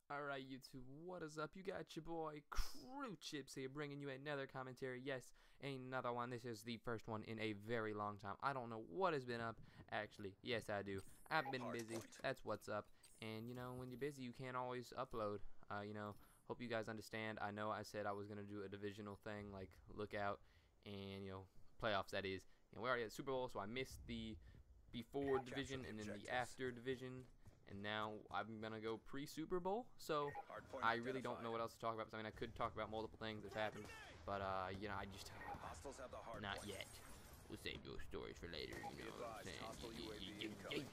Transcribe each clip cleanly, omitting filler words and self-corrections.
Alright YouTube, what is up? You got your boy cHiiPs here bringing you another commentary. Yes, another one. This is the first one in a very long time. I don't know what has been up. Actually, yes I do. I've been busy. That's what's up. And you know, when you're busy you can't always upload. Hope you guys understand. I know I said I was going to do a divisional thing like lookout and playoffs, that is. And we already had Super Bowl, so I missed the before division and then the after division. And now I'm going to go pre-Super Bowl, so I really don't know what else to talk about. I mean, I could talk about multiple things that's happened, but, I just, not yet. We'll save those stories for later, you know what I'm saying?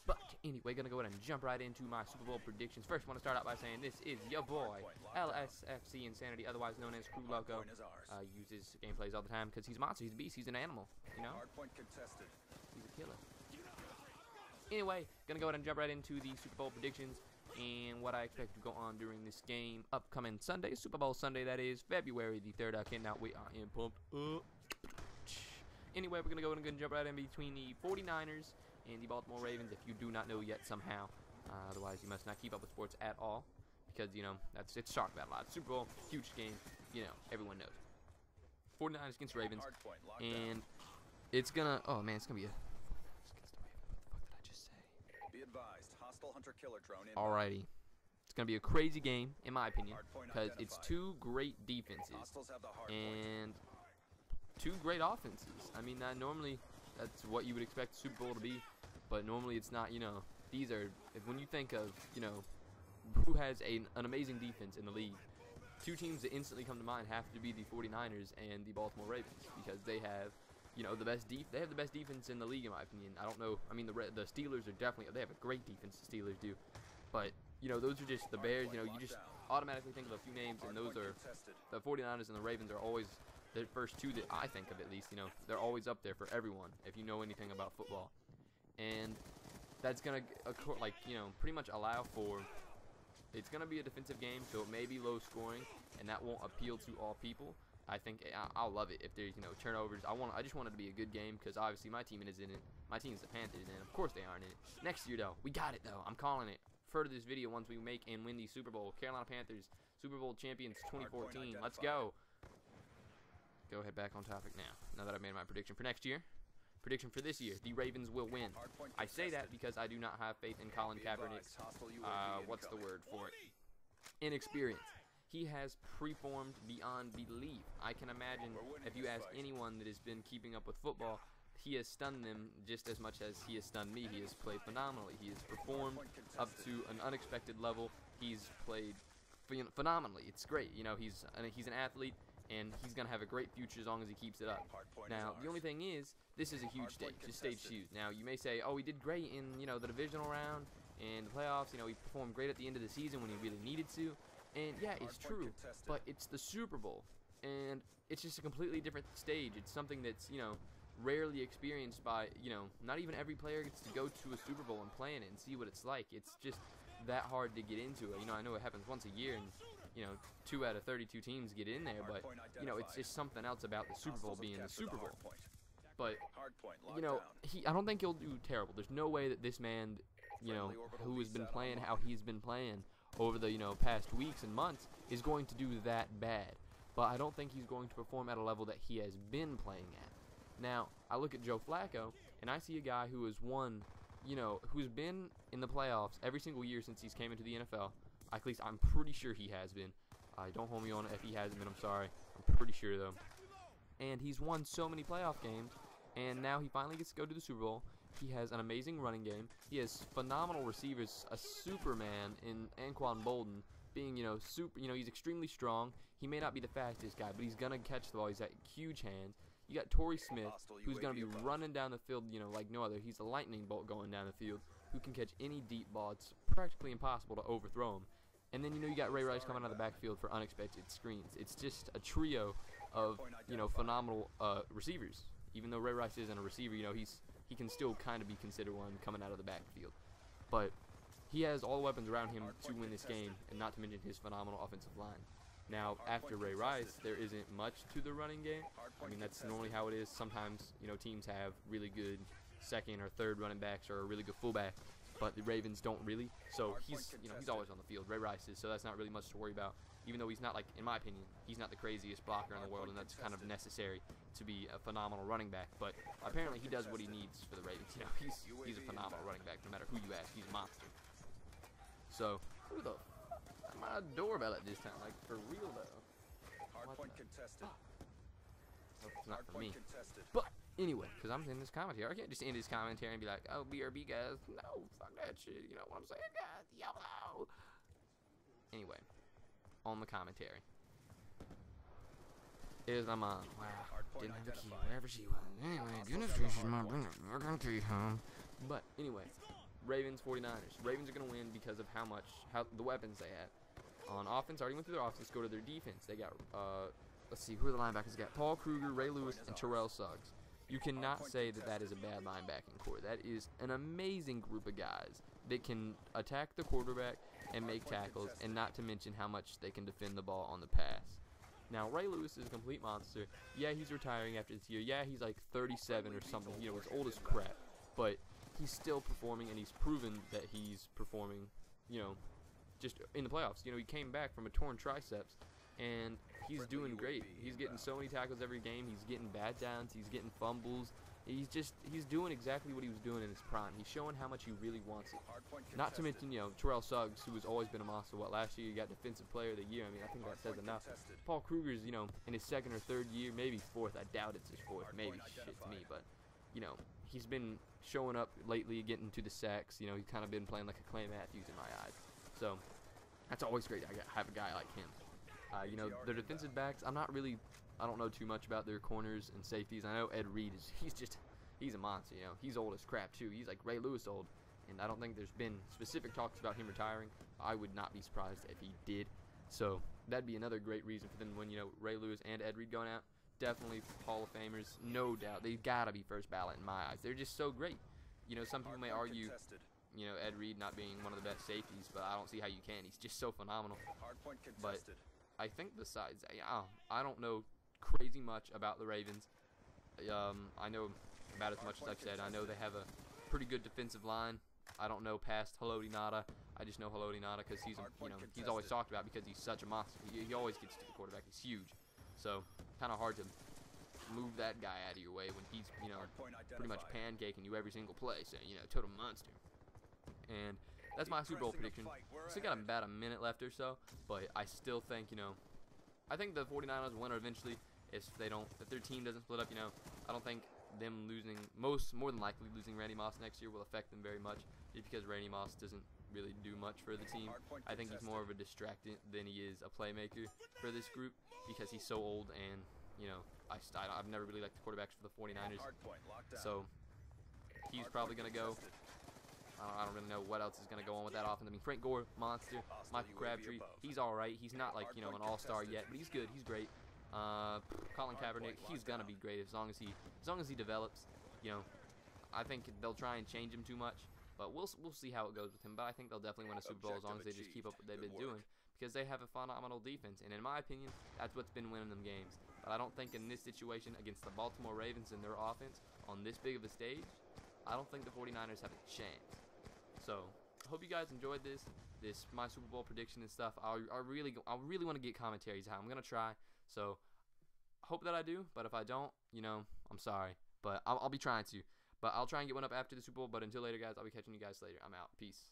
But, anyway, going to go ahead and jump right into my Super Bowl predictions. First, I want to start out by saying this is your boy, LSFC Insanity, otherwise known as Crew Loco. Uses gameplays all the time because he's a monster, he's a beast, he's an animal, you know? He's a killer. Anyway, gonna go ahead and jump right into the Super Bowl predictions and what I expect to go on during this game upcoming Sunday, Super Bowl Sunday, that is, February the 3rd. I cannot wait. I am pumped up. Anyway, we're gonna go ahead and jump right in between the 49ers and the Baltimore Ravens, if you do not know yet somehow. Otherwise, you must not keep up with sports at all, because, it's talked about a lot. Super Bowl, huge game, everyone knows. 49ers against Ravens, and it's gonna, it's gonna be a... Be advised, hostile hunter-killer drone in. Alrighty. It's going to be a crazy game, in my opinion, because it's two great defenses and two great offenses. I mean, normally that's what you would expect the Super Bowl to be, but normally it's not, These are, when you think of, who has an amazing defense in the league, two teams that instantly come to mind have to be the 49ers and the Baltimore Ravens, because they have they have the best defense in the league, in my opinion. I don't know. I mean, the Steelers are definitely, they have a great defense. The Steelers do, but those are just the Bears. You just automatically think of a few names, and those are the 49ers and the Ravens are always the first two that I think of, at least. They're always up there for everyone if you know anything about football, and that's gonna pretty much allow for. It's gonna be a defensive game, so it may be low scoring, and that won't appeal to all people. I think I'll love it if there's turnovers. I just want it to be a good game, because obviously my team is in it. My team's the Panthers, and of course they aren't in it. Next year though, we got it though. I'm calling it. Refer to this video once we make and win the Super Bowl. Carolina Panthers, Super Bowl champions 2014. Let's go. Go ahead, back on topic now. Now that I've made my prediction for next year. Prediction for this year: the Ravens will win. I say that because I do not have faith in Colin Kaepernick's what's the word for it? Inexperience. He has preformed beyond belief. I can imagine if you ask anyone that has been keeping up with football, he has stunned them just as much as he has stunned me. He has played phenomenally. He has performed up to an unexpected level. He's played phenomenally. It's great. He's an athlete, and he's going to have a great future as long as he keeps it up. Now, the only thing is, this is a huge stage. This stage huge. Now, you may say, oh, he did great in, the divisional round and the playoffs. He performed great at the end of the season when he really needed to. And yeah, it's true, but it's the Super Bowl, and it's just a completely different stage. It's something that's, rarely experienced by, not even every player gets to go to a Super Bowl and play in it and see what it's like. It's just that hard to get into it. I know it happens once a year, and, 2 out of 32 teams get in there, but, it's just something else about the Super Bowl being the Super Bowl. But, I don't think he'll do terrible. There's no way that this man, who has been playing how he's been playing over the, past weeks and months, is going to do that bad. But I don't think he's going to perform at a level that he has been playing at. Now, I look at Joe Flacco, and I see a guy who has won, who's been in the playoffs every single year since he's came into the NFL. At least I'm pretty sure he has been. Don't hold me on it if he hasn't been, I'm sorry. I'm pretty sure, though. And he's won so many playoff games, and now he finally gets to go to the Super Bowl. He has an amazing running game. He has phenomenal receivers, a Superman in Anquan Bolden, being, he's extremely strong. He may not be the fastest guy, but he's going to catch the ball. He's got huge hands. You got Torrey Smith, who's going to be running down the field, like no other. He's a lightning bolt going down the field, who can catch any deep ball. It's practically impossible to overthrow him. And then, you got Ray Rice coming out of the backfield for unexpected screens. It's just a trio of, phenomenal receivers. Even though Ray Rice isn't a receiver, he can still kind of be considered one coming out of the backfield. But he has all the weapons around him to win this game, and not to mention his phenomenal offensive line. Now, after Ray Rice, there isn't much to the running game. I mean, that's normally how it is. Sometimes, teams have really good second or third running backs or a really good fullback. but the Ravens don't really. So he's always on the field. Ray Rice is, so that's not really much to worry about. Even though he's not, like, in my opinion, he's not the craziest blocker in the world, and that's kind of necessary to be a phenomenal running back. But apparently he does what he needs for the Ravens. You know, he's a phenomenal running back, no matter who you ask. He's a monster. So who the fuck? My doorbell at this time, like, for real though. Hardpoint contested. Hope it's not for me. But anyway, because I'm in this commentary, I can't just end this commentary and be like, oh, BRB guys, no, fuck that shit. You know what I'm saying, guys? YOLO. Anyway, on the commentary. Here's my mom. Wow, didn't have a key wherever she was. Anyway, goodness gracious, mom, bring the fucking key home. But anyway, Ravens, 49ers. Ravens are going to win because of how the weapons they have. On offense, already went through their offense, go to their defense. They got, let's see, who are the linebackers? They got Paul Kruger, Ray Lewis, and Terrell Suggs. You cannot say that that is a bad linebacking core. That is an amazing group of guys that can attack the quarterback and make tackles, and not to mention how much they can defend the ball on the pass. Now, Ray Lewis is a complete monster. Yeah, he's retiring after this year. Yeah, he's like 37 or something. You know, he's old as crap. But he's still performing, and he's proven that he's performing, you know, just in the playoffs. You know, he came back from a torn triceps, and he's doing great. He's getting so many tackles every game. He's getting bad downs. He's getting fumbles. He's doing exactly what he was doing in his prime. He's showing how much he really wants it. Not to mention, you know, Terrell Suggs, who has always been a monster. What, last year he got Defensive Player of the Year. I mean, I think that says enough. Paul Kruger's, you know, in his second or third year, maybe fourth. I doubt it's his fourth. Maybe shit to me, but you know, he's been showing up lately, getting to the sacks. You know, he's kind of been playing like a Clay Matthews in my eyes. So that's always great. I have a guy like him. You know, their defensive backs, I don't know too much about their corners and safeties. I know Ed Reed he's a monster, you know. He's old as crap too. He's like Ray Lewis old, and I don't think there's been specific talks about him retiring. I would not be surprised if he did. So that'd be another great reason for them when, you know, Ray Lewis and Ed Reed going out. Definitely Hall of Famers, no doubt. They've got to be first ballot in my eyes. They're just so great. You know, some people may argue, you know, Ed Reed not being one of the best safeties, but I don't see how you can. He's just so phenomenal. But I think besides that, I don't know crazy much about the Ravens. I know about as much as I've said. I know they have a pretty good defensive line. I don't know past Haloti Ngata. I just know Haloti Ngata because he's always talked about because he's such a monster. He always gets to the quarterback. He's huge. So kind of hard to move that guy out of your way when he's, you know, pretty much pancaking you every single play. So, you know, total monster. And that's my Super Bowl prediction. Still got about a minute left or so, but I still think, you know, I think the 49ers will win eventually if their team doesn't split up. You know, I don't think them losing, more than likely losing Randy Moss next year will affect them very much, just because Randy Moss doesn't really do much for the team. I think he's more of a distractant than he is a playmaker for this group because he's so old, and, you know, I've never really liked the quarterbacks for the 49ers. So he's probably going to go. I don't really know what else is going to go on with that offense. I mean, Frank Gore, monster. Michael Crabtree, he's all right. He's not like, you know, an all-star yet, but he's good. He's great. Colin Kaepernick, he's going to be great as long as he develops. You know, I think they'll try and change him too much, but we'll see how it goes with him. But I think they'll definitely win a Super Bowl as long as they just keep up what they've been doing, because they have a phenomenal defense, and in my opinion, that's what's been winning them games. But I don't think in this situation against the Baltimore Ravens and their offense on this big of a stage, I don't think the 49ers have a chance. So I hope you guys enjoyed this my Super Bowl prediction and stuff. I really want to get commentaries out. I'm gonna try. So hope that I do. But if I don't, you know, I'm sorry. But I'll be trying to. But I'll try and get one up after the Super Bowl. But until later, guys, I'll be catching you guys later. I'm out. Peace.